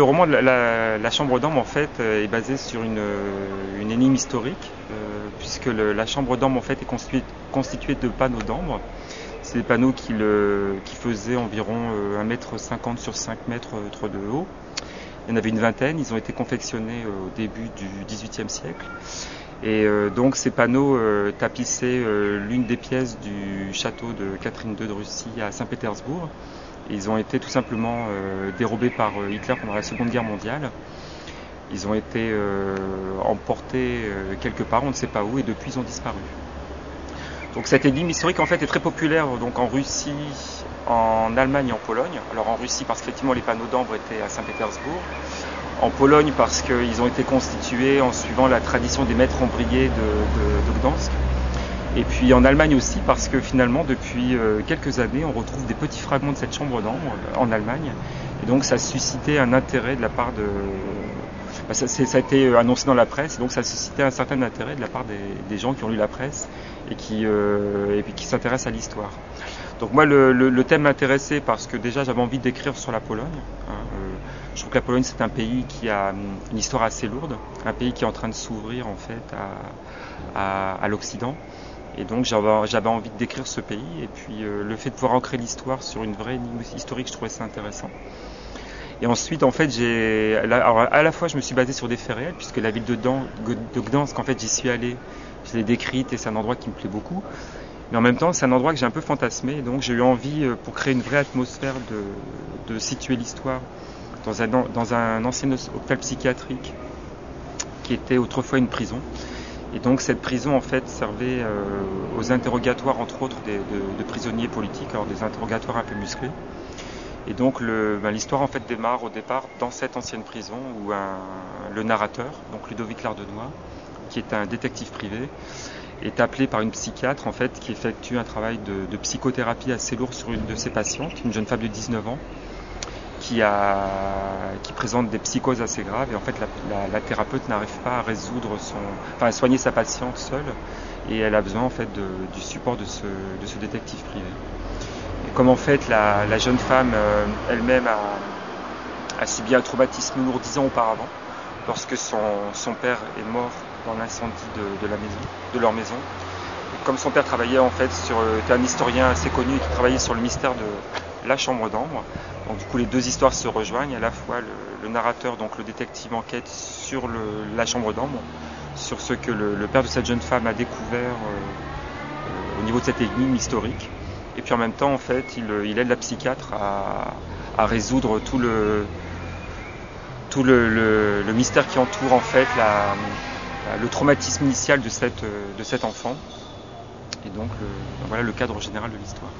Le roman de la Chambre d'Ambre en fait est basé sur une énigme historique puisque la Chambre d'Ambre en fait est constituée de panneaux d'ambre. C'est des panneaux qui faisaient environ 1,50 m sur 5 mètres de haut. Il y en avait une vingtaine, ils ont été confectionnés au début du XVIIIe siècle. Et donc ces panneaux tapissaient l'une des pièces du château de Catherine II de Russie à Saint-Pétersbourg. Ils ont été tout simplement dérobés par Hitler pendant la Seconde Guerre mondiale. Ils ont été emportés quelque part, on ne sait pas où, et depuis ils ont disparu. Donc cette énigme historique en fait est très populaire donc en Russie, en Allemagne et en Pologne. Alors en Russie parce qu'effectivement les panneaux d'ambre étaient à Saint-Pétersbourg. En Pologne parce qu'ils ont été constitués en suivant la tradition des maîtres ombriers de Gdansk. Et puis en Allemagne aussi parce que finalement depuis quelques années on retrouve des petits fragments de cette chambre d'ambre en Allemagne. Et donc ça a suscité un intérêt de la part de... ça a été annoncé dans la presse, et donc ça a suscité un certain intérêt de la part des gens qui ont lu la presse et qui s'intéressent à l'histoire. Donc moi le thème m'intéressait parce que déjà j'avais envie d'écrire sur la Pologne. Je trouve que la Pologne c'est un pays qui a une histoire assez lourde, un pays qui est en train de s'ouvrir en fait à l'Occident. Et donc j'avais envie de décrire ce pays, et puis le fait de pouvoir ancrer l'histoire sur une vraie énigme historique, je trouvais ça intéressant. Et ensuite, en fait, à la fois je me suis basé sur des faits réels, puisque la ville de Gdansk, en fait, j'y suis allé, je l'ai décrite, et c'est un endroit qui me plaît beaucoup. Mais en même temps, c'est un endroit que j'ai un peu fantasmé, et donc j'ai eu envie, pour créer une vraie atmosphère, de situer l'histoire dans un ancien hôpital psychiatrique qui était autrefois une prison. Et donc cette prison en fait servait aux interrogatoires entre autres de prisonniers politiques, alors des interrogatoires un peu musclés. Et donc l'histoire en fait démarre au départ dans cette ancienne prison où le narrateur, donc Ludovic Lardenois, qui est un détective privé, est appelé par une psychiatre en fait qui effectue un travail de psychothérapie assez lourd sur une de ses patientes, une jeune femme de 19 ans, qui présente des psychoses assez graves, et en fait la thérapeute n'arrive pas à soigner sa patiente seule, et elle a besoin en fait du support de ce détective privé. Et comme en fait la jeune femme elle-même a subi un traumatisme lourd 10 ans auparavant, lorsque son père est mort dans l'incendie de leur maison. Et comme son père travaillait en fait était un historien assez connu et qui travaillait sur le mystère de la Chambre d'Ambre. Donc du coup les deux histoires se rejoignent, à la fois le narrateur, donc le détective, enquête sur la Chambre d'Ambre, sur ce que le père de cette jeune femme a découvert au niveau de cette énigme historique, et puis en même temps en fait il aide la psychiatre à résoudre tout le mystère qui entoure en fait le traumatisme initial de cet enfant, et donc voilà le cadre général de l'histoire.